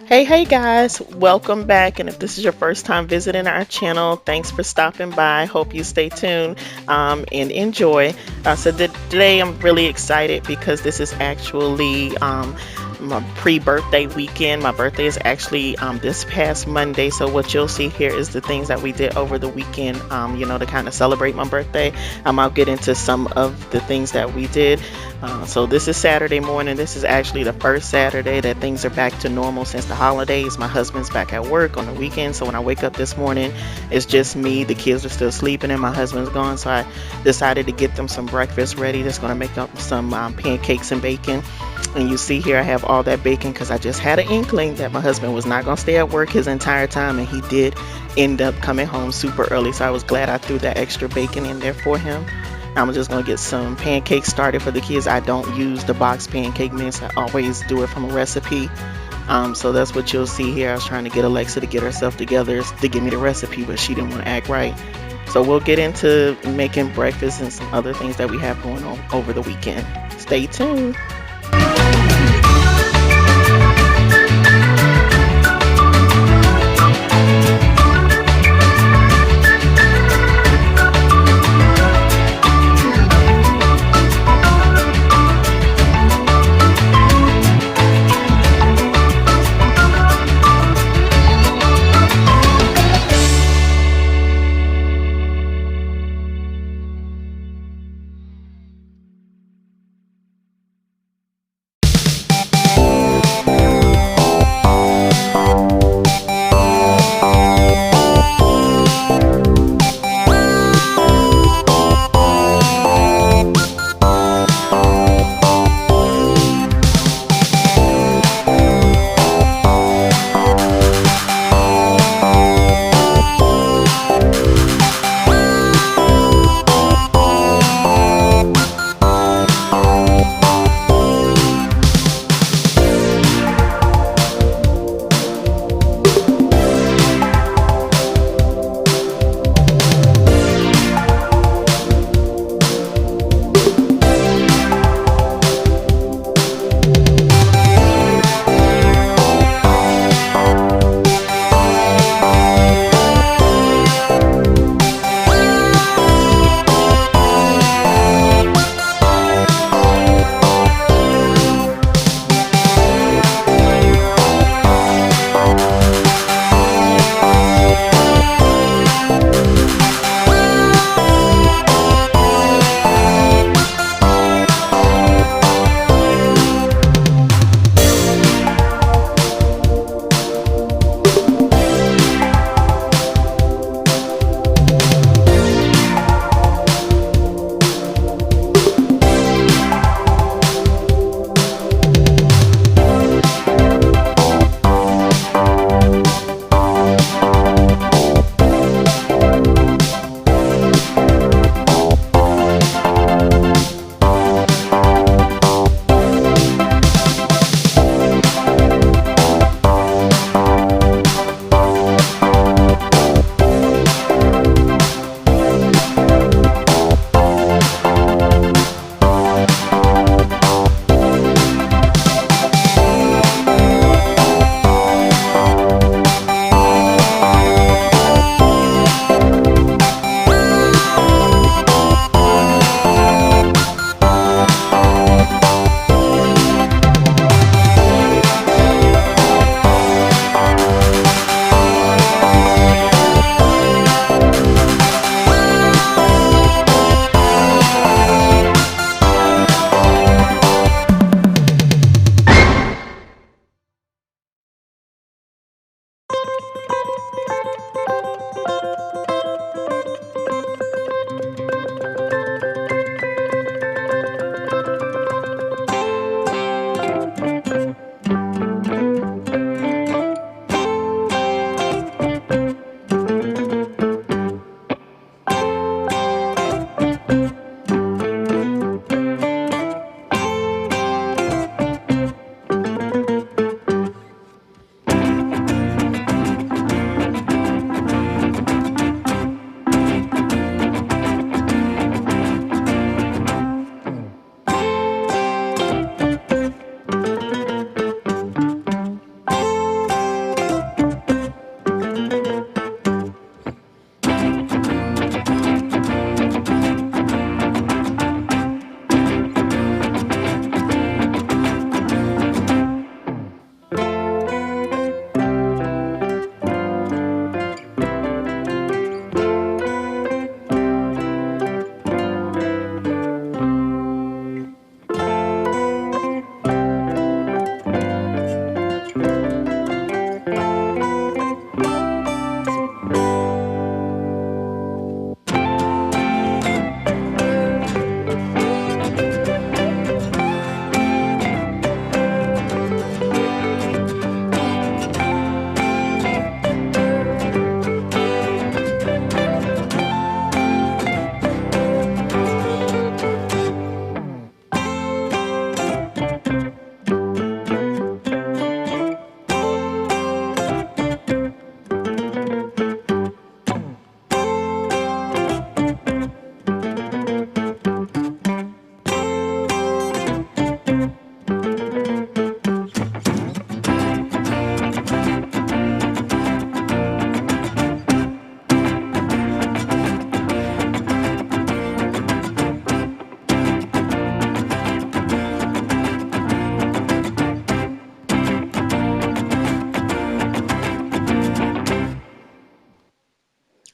Hey guys, welcome back. And if this is your first time visiting our channel, thanks for stopping by. Hope you stay tuned and enjoy. Today I'm really excited because this is actually my pre-birthday weekend. My birthday is actually this past Monday. So what you'll see here is the things that we did over the weekend, to kind of celebrate my birthday. I'll get into some of the things that we did. So this is Saturday morning. This is actually the first Saturday that things are back to normal since the holidays. My husband's back at work on the weekend, so when I wake up this morning, it's just me. The kids are still sleeping and my husband's gone, so I decided to get them some breakfast ready. That's going to make up some pancakes and bacon. And you see here I have all that bacon because I just had an inkling that my husband was not going to stay at work his entire time, and he did end up coming home super early, so I was glad I threw that extra bacon in there for him. I'm just gonna get some pancakes started for the kids. I don't use the box pancake mix. I always do it from a recipe. So that's what you'll see here. I was trying to get Alexa to get herself together to give me the recipe, but she didn't want to act right. So we'll get into making breakfast and some other things that we have going on over the weekend. Stay tuned.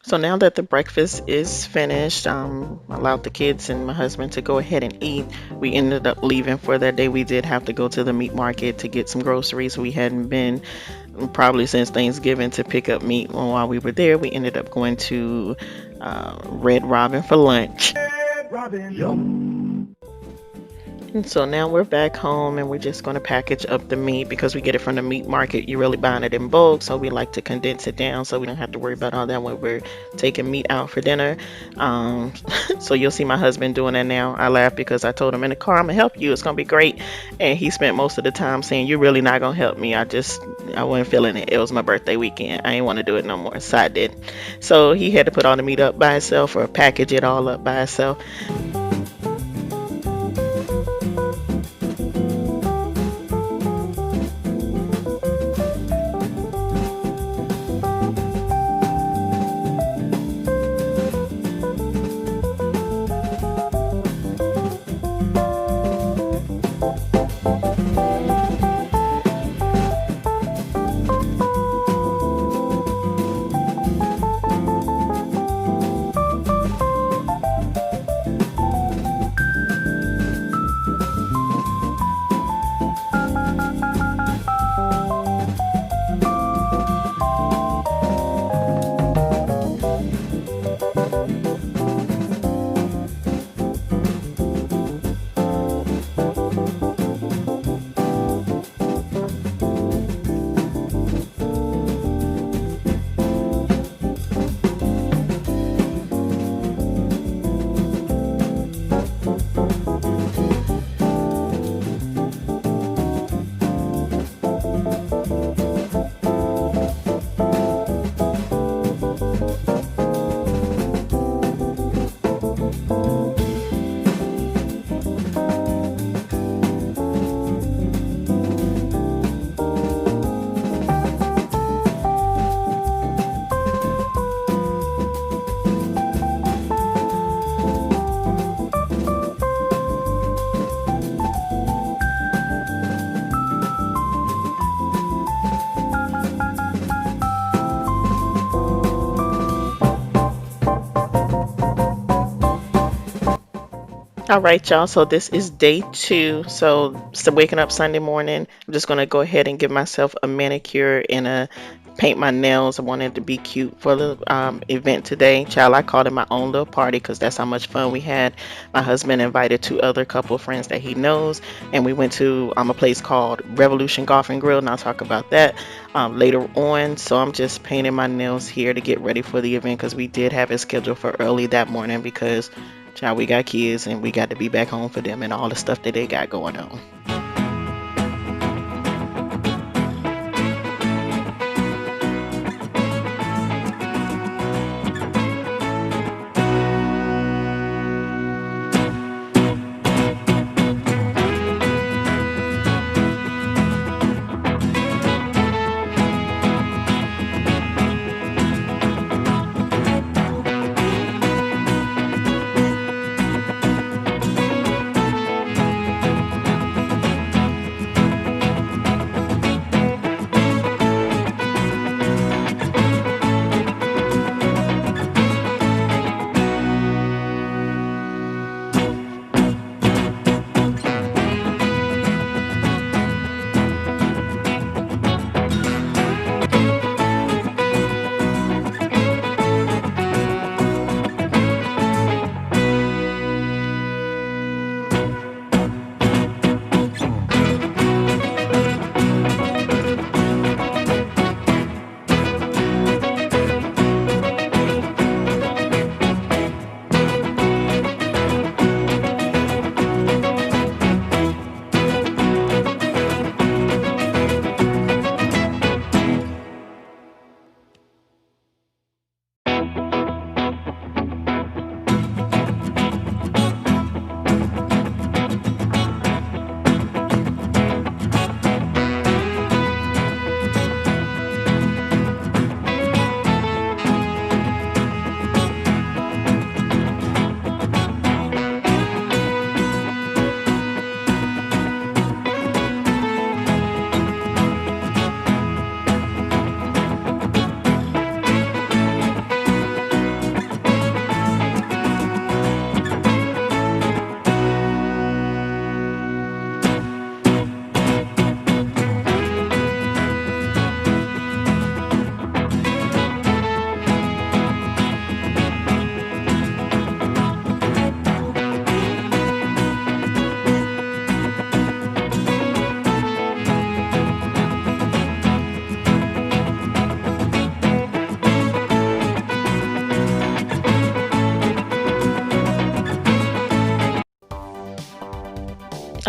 So now that the breakfast is finished, allowed the kids and my husband to go ahead and eat. We ended up leaving for that day. We did have to go to the meat market to get some groceries. We hadn't been probably since Thanksgiving to pick up meat. And while we were there, we ended up going to Red Robin for lunch. And so now we're back home and we're just going to package up the meat because we get it from the meat market. You're really buying it in bulk, so we like to condense it down so we don't have to worry about all that when we're taking meat out for dinner. Um, so you'll see my husband doing that now. I laugh because I told him in the car, I'm going to help you. It's going to be great. And he spent most of the time saying, you're really not going to help me. I wasn't feeling it. It was my birthday weekend. I didn't want to do it no more. So I did. So he had to put all the meat up by himself or package it all up by himself. All right, y'all. So this is day two. So waking up Sunday morning, I'm just gonna go ahead and give myself a manicure and a paint my nails. I wanted to be cute for the event today. Child, I called it my own little party because that's how much fun we had. My husband invited two other couple of friends that he knows, and we went to a place called Revolution Golf and Grill, and I'll talk about that later on. So I'm just painting my nails here to get ready for the event because we did have it scheduled for early that morning because child, we got kids and we got to be back home for them and all the stuff that they got going on.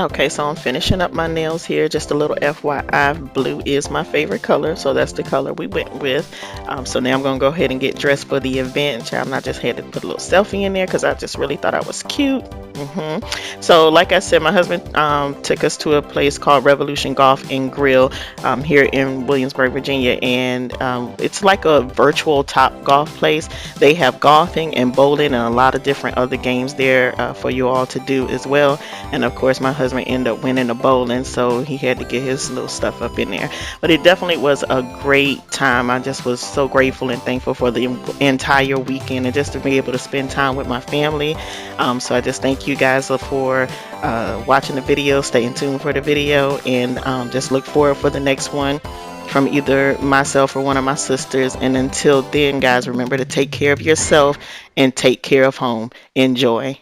Okay, so I'm finishing up my nails here. Just a little FYI, blue is my favorite color, so that's the color we went with. So now I'm gonna go ahead and get dressed for the event. Child, and I just had to put a little selfie in there because I just really thought I was cute. So, like I said, my husband took us to a place called Revolution Golf and Grill here in Williamsburg, Virginia, and it's like a virtual top golf place. They have golfing and bowling and a lot of different other games there for you all to do as well. And of course, my husband ended up winning the bowling, so he had to get his little stuff up in there. But it definitely was a great time. I just was so grateful and thankful for the entire weekend and just to be able to spend time with my family. So I just thank you guys for watching the video, staying tuned for the video, and just look forward for the next one from either myself or one of my sisters. And until then, guys, remember to take care of yourself and take care of home. Enjoy.